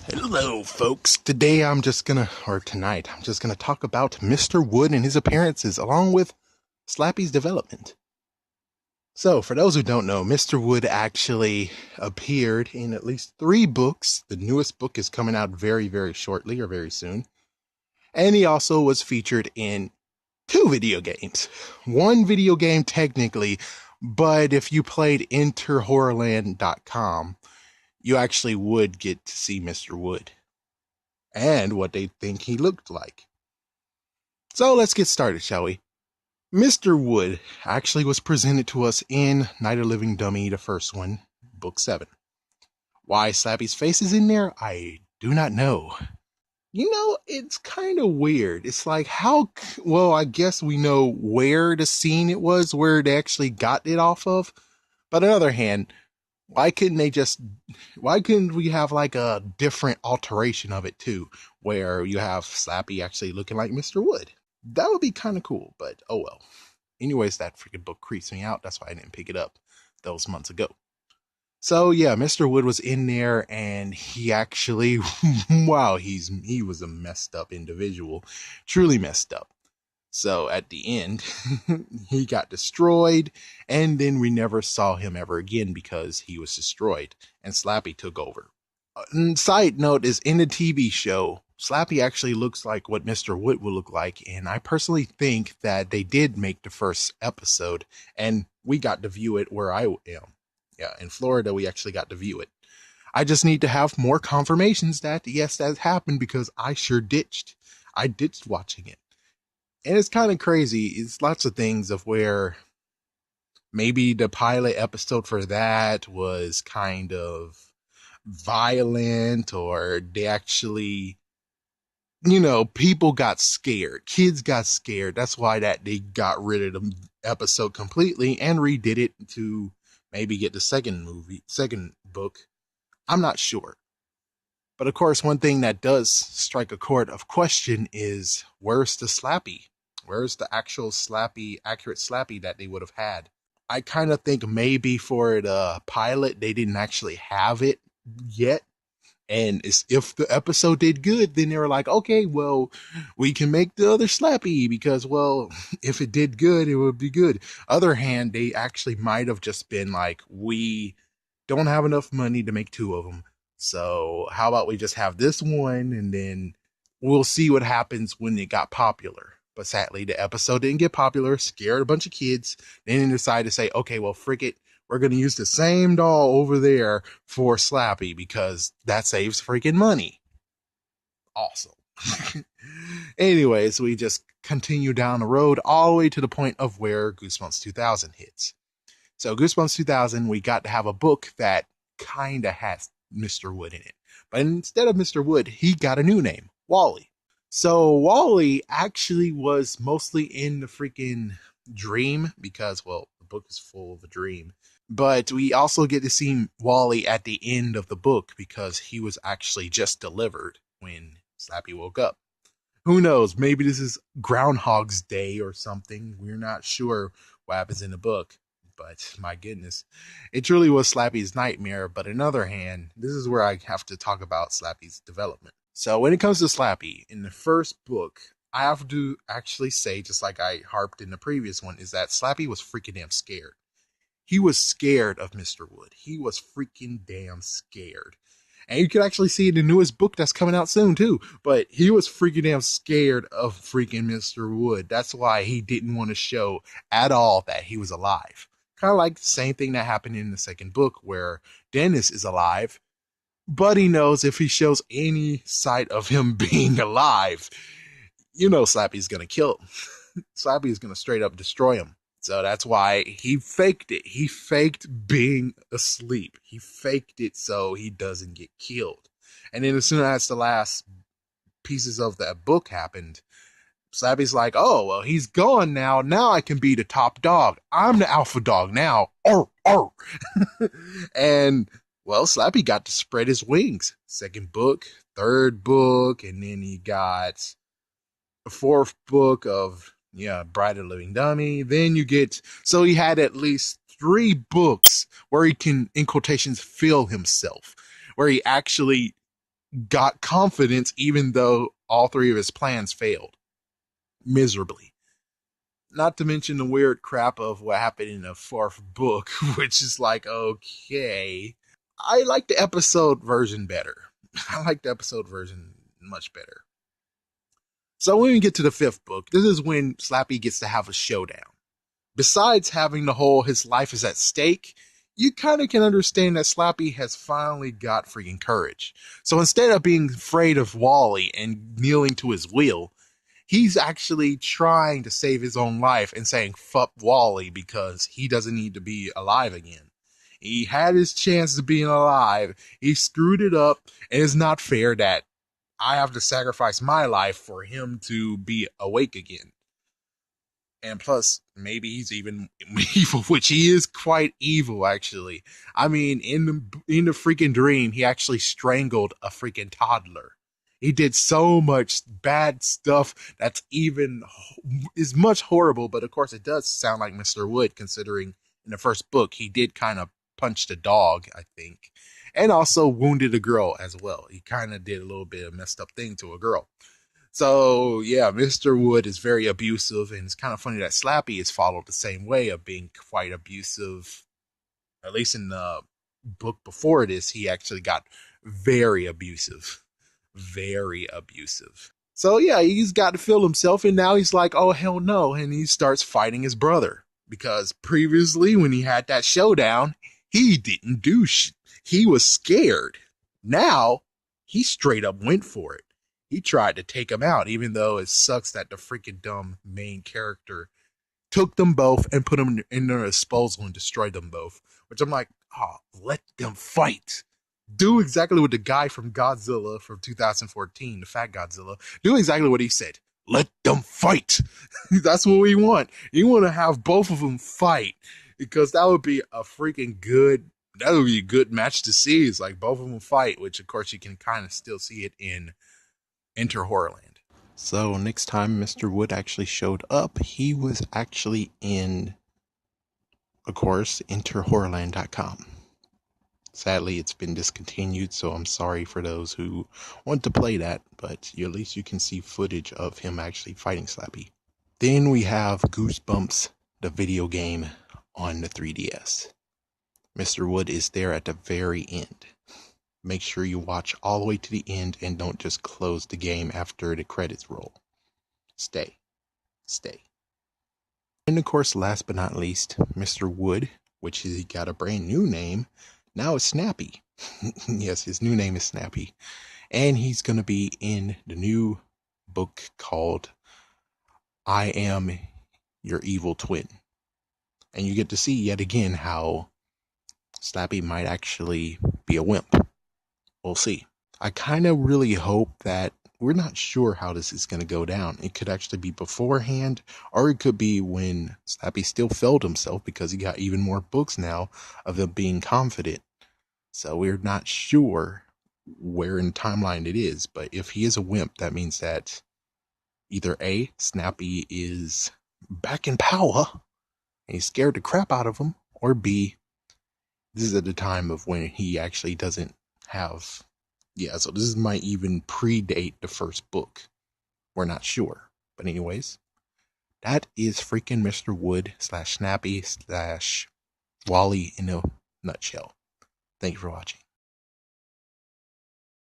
Hello, folks. Today I'm just gonna, or tonight, I'm just gonna talk about Mr. Wood and his appearances, along with Slappy's development. So, for those who don't know, Mr. Wood actually appeared in at least 3 books. The newest book is coming out very, very shortly, or very soon. And he also was featured in 2 video games. One video game, technically, but if you played EnterHorrorland.com, you actually would get to see Mr. Wood and what they think he looked like. So let's get started, shall we? Mr. Wood actually was presented to us in Night of Living Dummy, the first one, book 7. Why Slappy's face is in there, I do not know. It's kind of weird. It's like, well, I guess we know where the scene it was, where they actually got it off of. But on the other hand, why couldn't we have like a different alteration of it too, where you have Slappy actually looking like Mr. Wood? That would be kind of cool, but oh well. Anyways, that freaking book creeps me out. That's why I didn't pick it up those months ago. So yeah, Mr. Wood was in there, and he actually, wow, he was a messed up individual, truly messed up. So at the end, he got destroyed, and then we never saw him ever again because he was destroyed, and Slappy took over. Side note is, in the TV show, Slappy actually looks like what Mr. Wood would look like, and I personally think that they did make the first episode, and we got to view it where I am. Yeah, in Florida, we actually got to view it. I just need to have more confirmations that, yes, that happened, because I sure ditched. I ditched watching it. And it's kind of crazy. It's lots of things of where maybe the pilot episode for that was kind of violent, or they actually, people got scared. Kids got scared. That's why that they got rid of the episode completely and redid it to maybe get the second book. I'm not sure. But of course, one thing that does strike a chord of question is, where's the Slappy? Where's the actual Slappy, accurate Slappy that they would have had? I kind of think maybe for the pilot, they didn't actually have it yet. And if the episode did good, then they were like, okay, well, we can make the other Slappy because, well, if it did good, it would be good. Other hand, they actually might have just been like, we don't have enough money to make 2 of them. So how about we just have this one, and then we'll see what happens when it got popular. But sadly, the episode didn't get popular, scared a bunch of kids. Then they decided to say, okay, well, frick it. We're going to use the same doll over there for Slappy because that saves freaking money. Awesome. Anyways, we just continue down the road all the way to the point of where Goosebumps 2000 hits. So Goosebumps 2000, we got to have a book that kind of has Mr. Wood in it. But instead of Mr. Wood, he got a new name, Wally. So Wally actually was mostly in the freaking dream because, well, the book is full of a dream. But we also get to see Wally at the end of the book because he was actually just delivered when Slappy woke up. Who knows? Maybe this is Groundhog's Day or something. We're not sure what happens in the book. But my goodness, it truly was Slappy's nightmare. But on the other hand, this is where I have to talk about Slappy's development. So when it comes to Slappy, in the first book, I have to actually say, just like I harped in the previous one, is that Slappy was freaking damn scared. He was scared of Mr. Wood. He was freaking damn scared. And you can actually see it in the newest book that's coming out soon too. But he was freaking damn scared of freaking Mr. Wood. That's why he didn't want to show at all that he was alive. Kind of like the same thing that happened in the second book where Dennis is alive. But he knows if he shows any sight of him being alive, Slappy's going to kill him. Slappy's going to straight up destroy him. So that's why he faked it. He faked being asleep. He faked it so he doesn't get killed. And then as soon as the last pieces of that book happened, Slappy's like, oh, well, he's gone now. Now I can be the top dog. I'm the alpha dog now. Arr, arr. And, well, Slappy got to spread his wings. Second book, third book, and then he got the 4th book of Bride of the Living Dummy. Then so he had at least 3 books where he can, in quotations, feel himself, where he actually got confidence even though all three of his plans failed miserably. Not to mention the weird crap of what happened in the fourth book, which is like, okay. I like the episode version better. I like the episode version much better. So when we get to the fifth book, this is when Slappy gets to have a showdown. Besides having the whole his life is at stake, you kind of can understand that Slappy has finally got freaking courage. So instead of being afraid of Wally and kneeling to his will, he's actually trying to save his own life and saying fuck Wally because he doesn't need to be alive again. He had his chance of being alive. He screwed it up, and it's not fair that I have to sacrifice my life for him to be awake again. And plus, maybe he's even evil, which he is quite evil, actually. I mean, in the freaking dream, he actually strangled a freaking toddler. He did so much bad stuff that's even is much horrible, but of course, it does sound like Mr. Wood, considering in the first book he did kind of punch a dog, I think, and also wounded a girl as well. He kind of did a little bit of messed up thing to a girl. So, yeah, Mr. Wood is very abusive, and it's kind of funny that Slappy is followed the same way of being quite abusive. At least in the book before this, he actually got very abusive. Very abusive. So, yeah, he's got to feel himself, and now he's like, oh, hell no, and he starts fighting his brother. Because previously, when he had that showdown, he didn't do shit. He was scared. Now, he straight up went for it. He tried to take him out, even though it sucks that the freaking dumb main character took them both and put them in their disposal and destroyed them both. Which I'm like, oh, let them fight. Do exactly what the guy from Godzilla from 2014, the fat Godzilla, do exactly what he said. Let them fight. That's what we want. You want to have both of them fight because that would be a freaking good. That would be a good match to see. It's like both of them fight, which of course you can kind of still see it in Enter Horrorland. So next time Mr. Wood actually showed up, he was actually in, of course, enterhorrorland.com. Sadly, it's been discontinued, so I'm sorry for those who want to play that, but at least you can see footage of him actually fighting Slappy. Then we have Goosebumps, the video game on the 3DS. Mr. Wood is there at the very end. Make sure you watch all the way to the end and don't just close the game after the credits roll. Stay. And of course, last but not least, Mr. Wood, which he got a brand new name. Now it's Snappy. Yes, his new name is Snappy. And he's going to be in the new book called I Am Your Evil Twin. And you get to see yet again how Slappy might actually be a wimp. We'll see. I kind of really hope that we're not sure how this is going to go down. It could actually be beforehand, or it could be when Slappy still failed himself because he got even more books now of him being confident. So we're not sure where in timeline it is. But if he is a wimp, that means that either A, Snappy is back in power and he scared the crap out of him, or B, this is at the time of when he actually doesn't have. Yeah, so this might even predate the first book. We're not sure. But anyways, that is freaking Mr. Wood / Snappy / Wally in a nutshell. Thank you for watching.